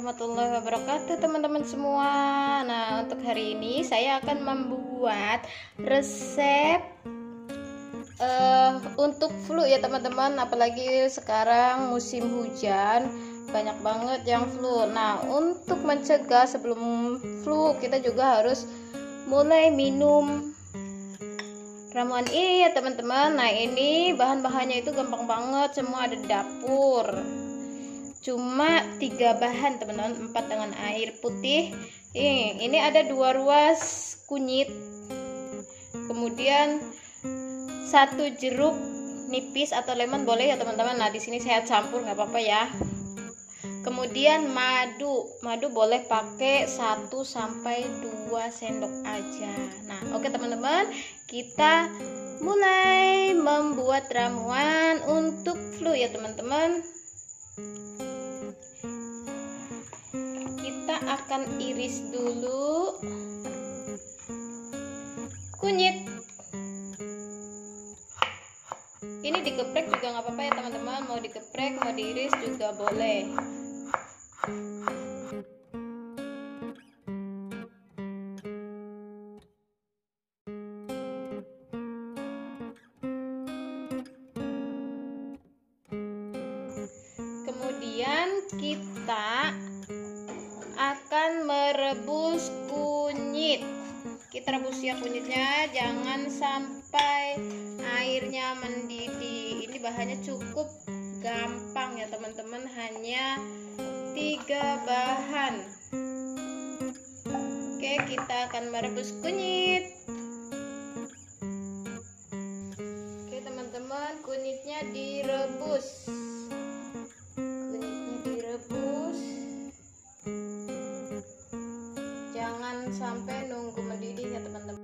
warahmatullahi wabarakatuh teman-teman semua. Nah, untuk hari ini saya akan membuat resep untuk flu ya teman-teman. Apalagi sekarang musim hujan, banyak banget yang flu. Nah, untuk mencegah sebelum flu, kita juga harus mulai minum ramuan ini ya teman-teman. Nah, ini bahan-bahannya itu gampang banget, semua ada di dapur. Cuma 3 bahan teman-teman, 4 dengan air putih. Ini ada 2 ruas kunyit, kemudian 1 jeruk nipis atau lemon boleh ya teman-teman. Nah, di sini saya campur nggak apa-apa ya. Kemudian madu boleh pakai 1 sampai 2 sendok aja. Nah, oke teman-teman, kita mulai membuat ramuan untuk flu ya teman-teman. Kita akan iris dulu kunyit. Ini digeprek juga nggak apa-apa ya teman-teman, mau digeprek mau diiris juga boleh. Kemudian kita akan merebus kunyit. Kita rebus ya kunyitnya, jangan sampai airnya mendidih. Ini bahannya cukup gampang ya teman-teman, hanya 3 bahan. Oke, kita akan merebus kunyit. Oke teman-teman, kunyitnya direbus. Jangan sampai nunggu mendidih ya teman-teman.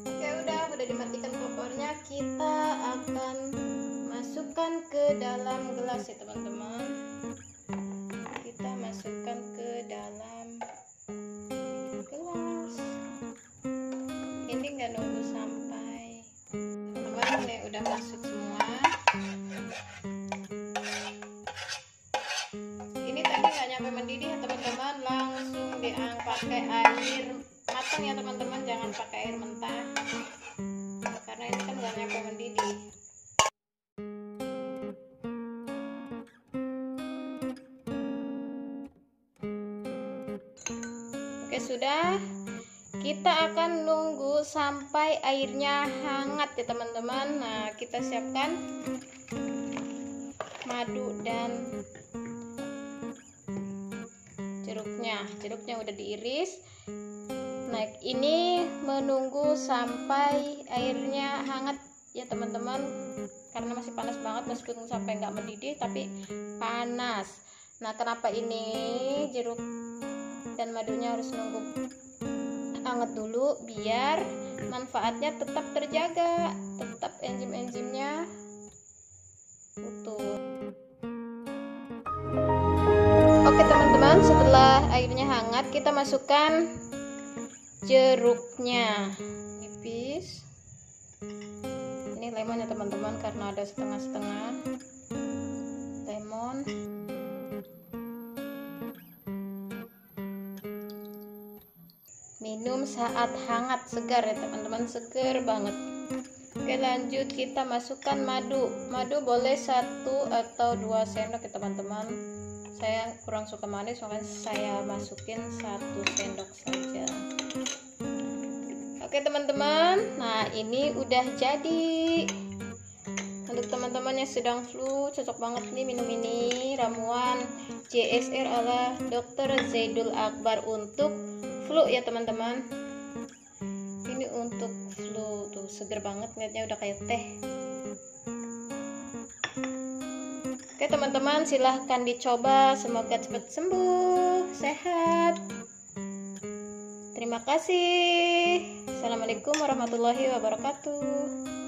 Oke, udah dimatikan kompornya. Kita akan masukkan ke dalam gelas ya teman-teman. Kita masukkan ke dalam gelas. Ini nggak nunggu sampai teman-teman, nih udah masuk semua. Ini tadi nggak nyampe mendidih ya teman-teman, langsung diangkat pakai air matang ya teman-teman, jangan pakai air mentah karena ini kan nggak nyampe mendidih. Oke, sudah. Kita akan nunggu sampai airnya hangat ya teman-teman. Nah, kita siapkan madu dan jeruknya udah diiris. Nah, ini menunggu sampai airnya hangat ya teman-teman, karena masih panas banget meskipun sampai nggak mendidih tapi panas. Nah, kenapa ini jeruk dan madunya harus nunggu hangat dulu biar manfaatnya tetap terjaga, tetap enzim-enzimnya utuh. Oke teman-teman, setelah airnya hangat kita masukkan jeruknya nipis. Ini lemon ya teman-teman, karena ada setengah-setengah lemon. Minum saat hangat, segar ya teman-teman, segar banget. Oke, lanjut kita masukkan madu boleh 1 atau 2 sendok ya teman-teman. Saya kurang suka manis, makanya saya masukin 1 sendok saja. Oke teman-teman, nah ini udah jadi. Untuk teman-teman yang sedang flu, cocok banget nih minum ini, ramuan JSR ala Dr. Zaidul Akbar untuk flu ya teman-teman. Ini untuk flu tuh, seger banget, lihatnya udah kayak teh. Oke teman-teman, silahkan dicoba, semoga cepat sembuh, sehat. Terima kasih. Assalamualaikum warahmatullahi wabarakatuh.